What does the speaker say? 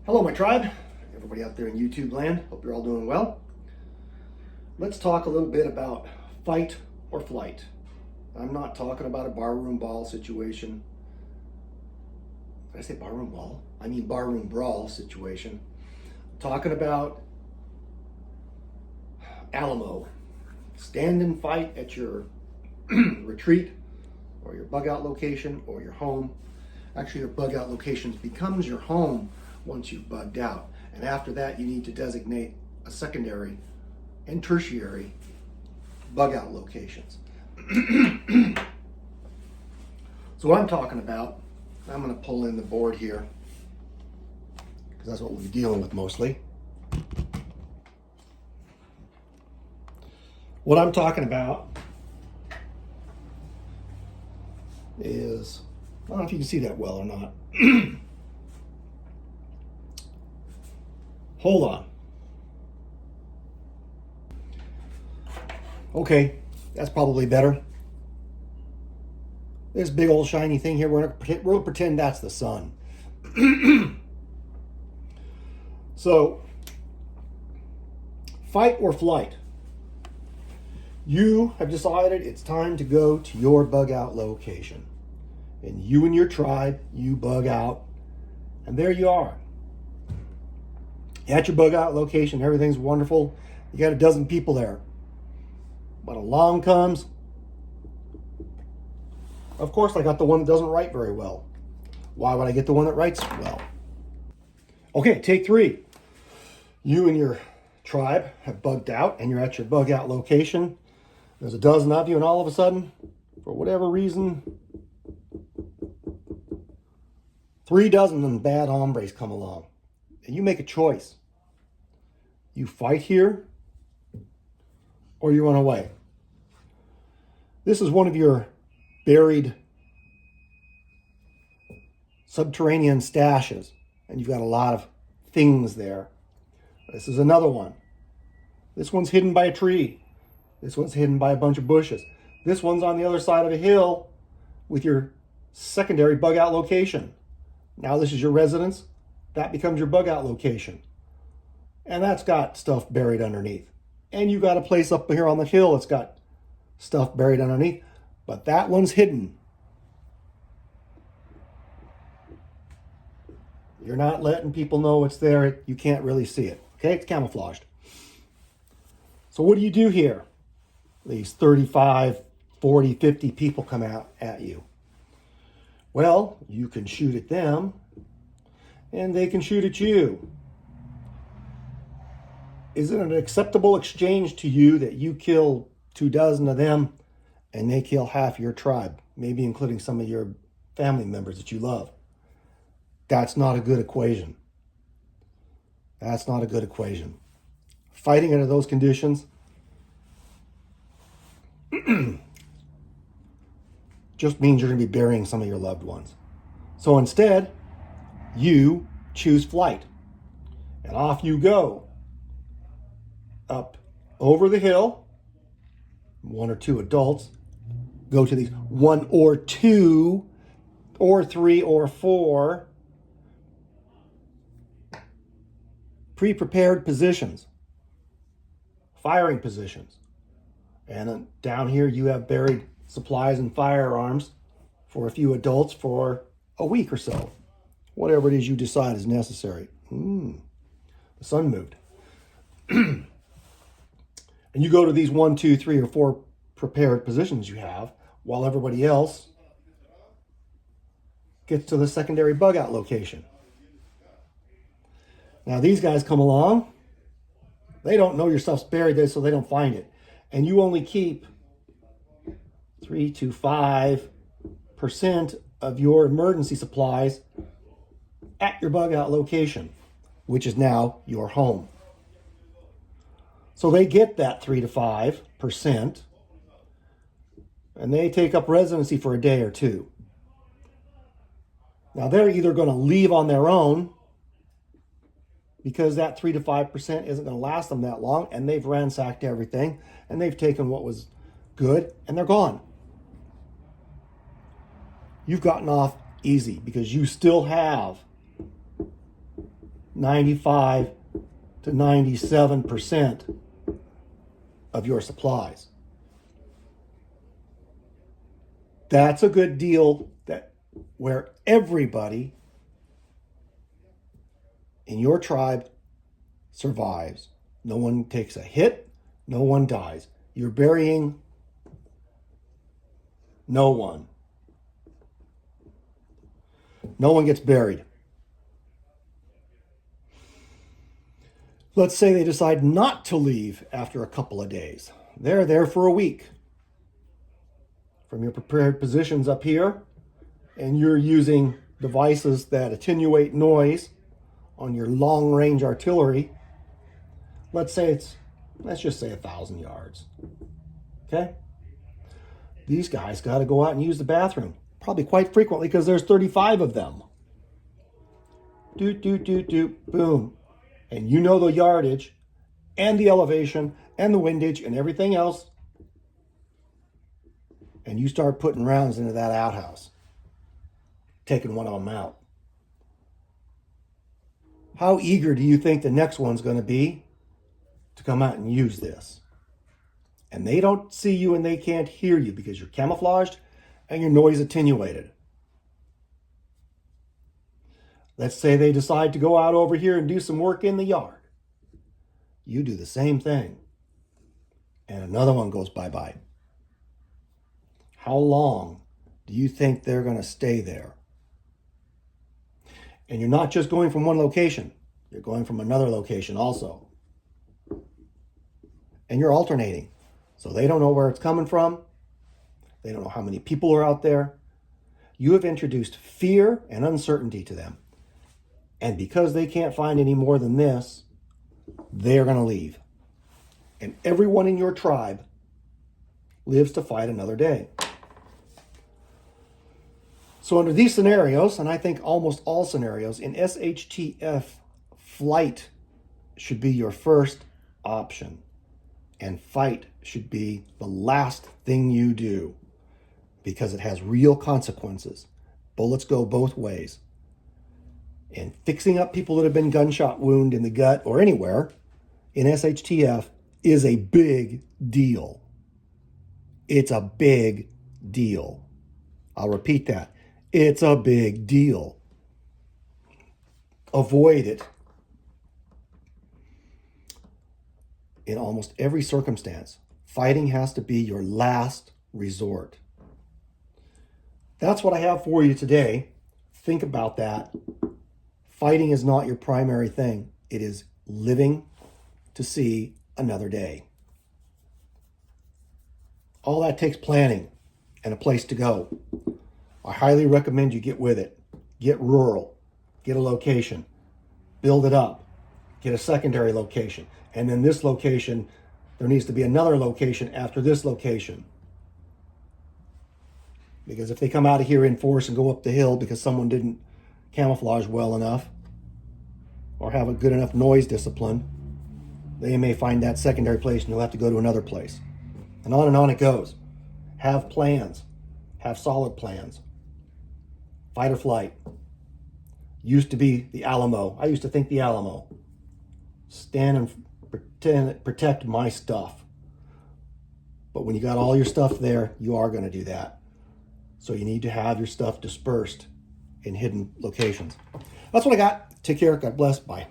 Hello, my tribe. Everybody out there in YouTube land. Hope you're all doing well. Let's talk a little bit about fight or flight. I'm not talking about a barroom ball situation. Did I say barroom ball? I mean barroom brawl situation. I'm talking about Alamo. Stand and fight at your retreat or your bug out location or your home. Actually, your bug out location becomes your home once you've bugged out. And after that, you need to designate a secondary and tertiary bug out locations. So what I'm talking about, I'm going to pull in the board here because that's what we'll be dealing with mostly. What I'm talking about is, I don't know if you can see that well or not. Hold on. Okay, that's probably better. This big old shiny thing here, we're gonna pretend that's the sun. So, fight or flight. You have decided it's time to go to your bug out location. And you and your tribe, you bug out, and there you are. At your bug out location, everything's wonderful. You got a dozen people there. But along comes, of course, I got the one that doesn't write very well. Why would I get the one that writes well? Okay, take three. You and your tribe have bugged out, and you're at your bug out location. There's a dozen of you, and all of a sudden, for whatever reason, 3 dozen bad hombres come along. And you make a choice. You fight here, or you run away. This is one of your buried subterranean stashes, and you've got a lot of things there. This is another one. This one's hidden by a tree. This one's hidden by a bunch of bushes. This one's on the other side of a hill with your secondary bug out location. Now this is your residence. That becomes your bug out location. And that's got stuff buried underneath. And you got a place up here on the hill that's got stuff buried underneath. But that one's hidden. You're not letting people know it's there. You can't really see it. Okay, it's camouflaged. So what do you do here? These 35, 40, 50 people come out at you. Well, you can shoot at them, and they can shoot at you. Is it an acceptable exchange to you that you kill 2 dozen of them and they kill half your tribe, maybe including some of your family members that you love? That's not a good equation. That's not a good equation. Fighting under those conditions just means you're going to be burying some of your loved ones. So instead, you choose flight. And off you go. Up over the hill. 1 or 2 adults go to these 1 or 2 or 3 or 4 pre-prepared positions. Firing positions. And then down here you have buried supplies and firearms for a few adults for a week or so. Whatever it is you decide is necessary. The sun moved. And you go to these 1, 2, 3, or 4 prepared positions you have while everybody else gets to the secondary bug out location. Now these guys come along. They don't know your stuff's buried there, so they don't find it. And you only keep 3 to 5% of your emergency supplies at your bug out location, which is now your home. So they get that 3 to 5%, and they take up residency for a day or 2. Now they're either going to leave on their own because that 3 to 5% isn't going to last them that long, and they've ransacked everything, and they've taken what was good, and they're gone. You've gotten off easy because you still have 95 to 97% of your supplies. That's a good deal where everybody in your tribe survives. No one takes a hit. No one dies. You're burying no one. No one gets buried. Let's say they decide not to leave after a couple of days. They're there for a week. From your prepared positions up here, and you're using devices that attenuate noise on your long-range artillery. Let's just say 1,000 yards. Okay? These guys got to go out and use the bathroom, probably quite frequently because there's 35 of them. Doot, doot, doot, doot, boom. And you know the yardage and the elevation and the windage and everything else. And you start putting rounds into that outhouse, taking one of them out. How eager do you think the next one's going to be to come out and use this? And they don't see you and they can't hear you because you're camouflaged and your noise attenuated. Let's say they decide to go out over here and do some work in the yard. You do the same thing. And another one goes bye-bye. How long do you think they're going to stay there? And you're not just going from one location. You're going from another location also. And you're alternating. So they don't know where it's coming from. They don't know how many people are out there. You have introduced fear and uncertainty to them. And because they can't find any more than this, they're going to leave. And everyone in your tribe lives to fight another day. So under these scenarios, and I think almost all scenarios, in SHTF, flight should be your first option. And fight should be the last thing you do because it has real consequences. Bullets go both ways. And fixing up people that have been gunshot wound in the gut or anywhere in SHTF is a big deal. It's a big deal. I'll repeat that. It's a big deal. Avoid it in almost every circumstance. Fighting has to be your last resort. That's what I have for you today. Think about that. Fighting is not your primary thing. It is living to see another day. All that takes planning and a place to go. I highly recommend you get with it. Get rural. Get a location. Build it up. Get a secondary location. And then this location, there needs to be another location after this location. Because if they come out of here in force and go up the hill because someone didn't camouflage well enough or have a good enough noise discipline, they may find that secondary place and you'll have to go to another place. And on it goes. Have plans. Have solid plans. Fight or flight. Used to be the Alamo. I used to think the Alamo. Stand and protect my stuff. But when you got all your stuff there, you are going to do that. So you need to have your stuff dispersed in hidden locations. That's what I got. Take care. God bless. Bye.